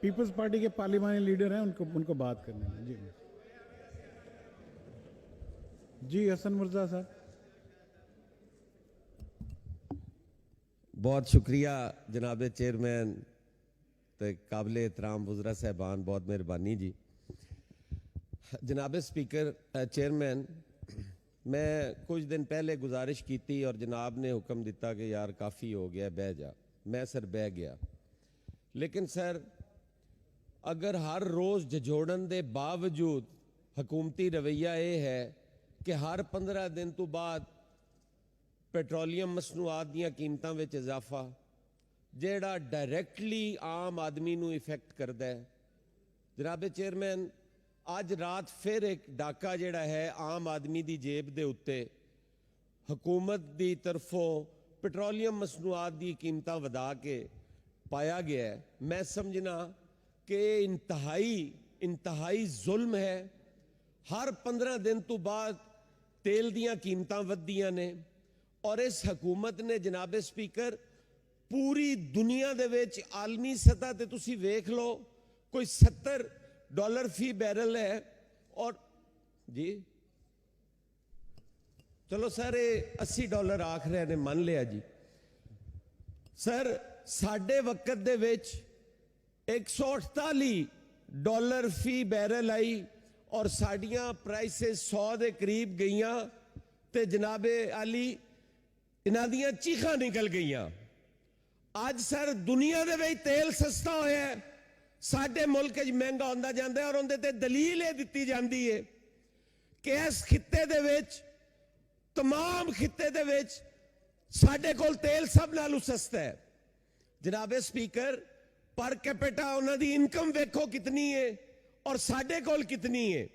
Peoples party के पार्लिमानी leader हैं, उनको बात करने में। जी जी, हसन मिर्जा साहब। बहुत शुक्रिया जनाब चेयरमैन ते काबिल एहतराम वज़रा साहबान, बहुत मेहरबानी जी। जनाब स्पीकर चेयरमैन, मैं कुछ दिन पहले गुजारिश की थी और जनाब ने हुक्म दिता कि यार काफ़ी हो गया, बह जा। मैं सर बह गया, लेकिन सर अगर हर रोज़ झजोड़न के बावजूद हुकूमती रवैया ये है कि हर 15 दिन तो बाद पेट्रोलियम मसनूआत दीयां कीमतां विच इजाफा जेड़ा डायरैक्टली आम आदमी नूं इफेक्ट करता है। जनाब चेयरमैन, अज रात फिर एक डाका जेड़ा है आम आदमी की जेब के उत्ते हुकूमत की तरफों पेट्रोलियम मसनूआत दी कीमतां वधा के पाया गया है। मैं समझना कि इंतहाई जुल्म है। हर 15 दिन तो बाद तेल दीयां कीमतां वधियां ने और इस हुकूमत ने जनाब स्पीकर पूरी दुनिया दे विच आलमी सतह ते तुसी वेख लो कोई $70 फी बैरल है। और जी चलो सर ये $80 आख रहे ने, मान लिया जी। सर साडे वक्त दे विच $148 फी बैरल आई और साड़ियां प्राइसेस 100 के करीब गईयां ते जनाबे आली इन्हां दियां चीखां निकल गईयां। अज सर दुनिया दे विच तेल सस्ता होया है, साडे मुल्क च महंगा होंदा जांदा है और उहदे ते दलील ये दित्ती जांदी है कि इस खित्ते दे विच तमाम खित्ते दे विच साडे कोल तेल सब नालों सस्ता है। जनाब स्पीकर, पर कैपिटा उन्हां दी इनकम वेखो कितनी है और साडे कोल कितनी है।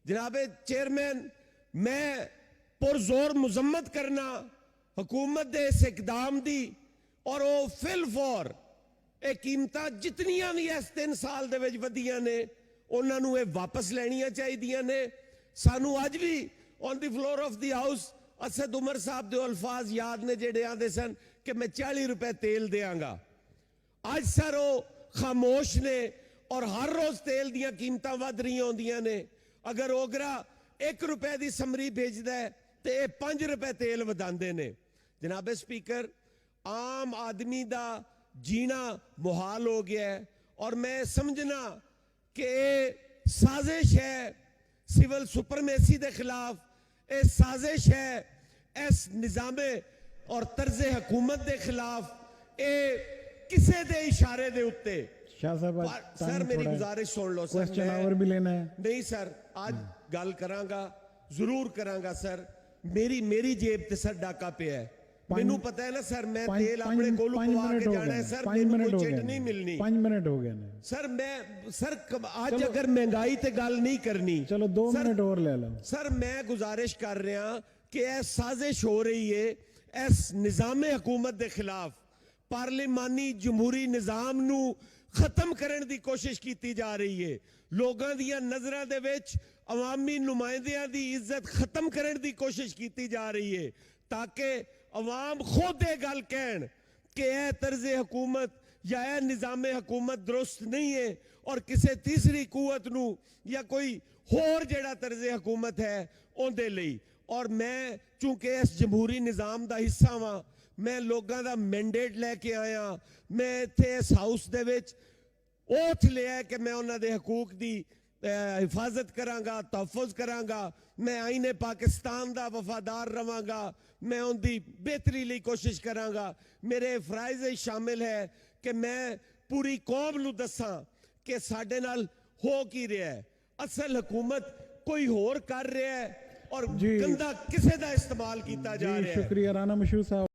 जनाब चेयरमैन, मैं पुरजोर मुजम्मत करना हुकूमत दे इस इकदाम दी और वो फिल फॉर कीमतां जितनियां भी इस 3 साल दे विच वधियां ने उन्हां नूं वापस लैणियां चाहीदियां ने। सानू अज भी on the floor of the house Asad Umar साहब दे अल्फाज याद ने जेड़े आंदे सन कि मैं 40 रुपए तेल देंगा। अज सर वो खामोश ने और हर रोज तेल दीयां कीमतां वध रही होंदियां ने। अगर ओगरा 1 रुपए की समरी भेजदा है तो ये 5 रुपए तेल वधांदे ने। जनाब स्पीकर, आम आदमी का जीना मुहाल हो गया है और मैं समझना कि साजिश है सिविल सुपरमेसी के खिलाफ, ये साजिश है इस निजामे और तर्जे हुकूमत के खिलाफ, ये किसी के इशारे के उत्ते। शाह साहब, सर मेरी गुजारिश सुन लो सर। क्वेश्चन आवर भी लेना है? नहीं सर, आज गल करांगा, जरूर करांगा सर। मेरी जेब ते सर डाका पे है, मैनू पता है ना सर। मैं तेल अपने कोलों पवा के जाना है सर, मैनू कोई चिट नहीं मिलनी। 5 मिनट हो गए सर। मैं सर आज अगर महंगाई ते गल नहीं करनी, चलो 2 मिनट और ले लो सर। मैं गुजारिश कर रहा कि यह साजिश हो रही है इस निजामे हुकूमत के खिलाफ। पार्लिमानी जमहूरी निजाम नू खत्म करने की कोशिश की जा रही है। लोगों दियां नजरां दे विच अवामी नुमाइंदियां दी इज्जत खत्म करने की कोशिश की जा रही है ताकि अवाम खुद ये गल कहन कि यह तर्जे हुकूमत या यह निजामे हुकूमत दुरुस्त नहीं है और किसी तीसरी कुवत नू या कोई होर जेड़ा तर्जे हुकूमत है उहदे लई। और मैं चूंकि इस जमहूरी निजाम का हिस्सा वां, मैं लोगों का मैंडेट लैके आया। मैं इत्थे इस हाउस दे विच ओथ लिया कि मैं उन्हां दे हकूक की हिफाजत करांगा, तहफ़ुज़ करांगा। मैं आईने पाकिस्तान का वफादार रवांगा, मैं उनकी बेहतरी लिए कोशिश करांगा। मेरे फराइज़ शामिल है कि मैं पूरी कौम नूं दसां कि साडे नाल हो की रहा है। असल हुकूमत कोई होर कर रहा है और गंदा किसे दा इस्तेमाल किया जा रहा है। शुक्रिया राना मशहूर साहब।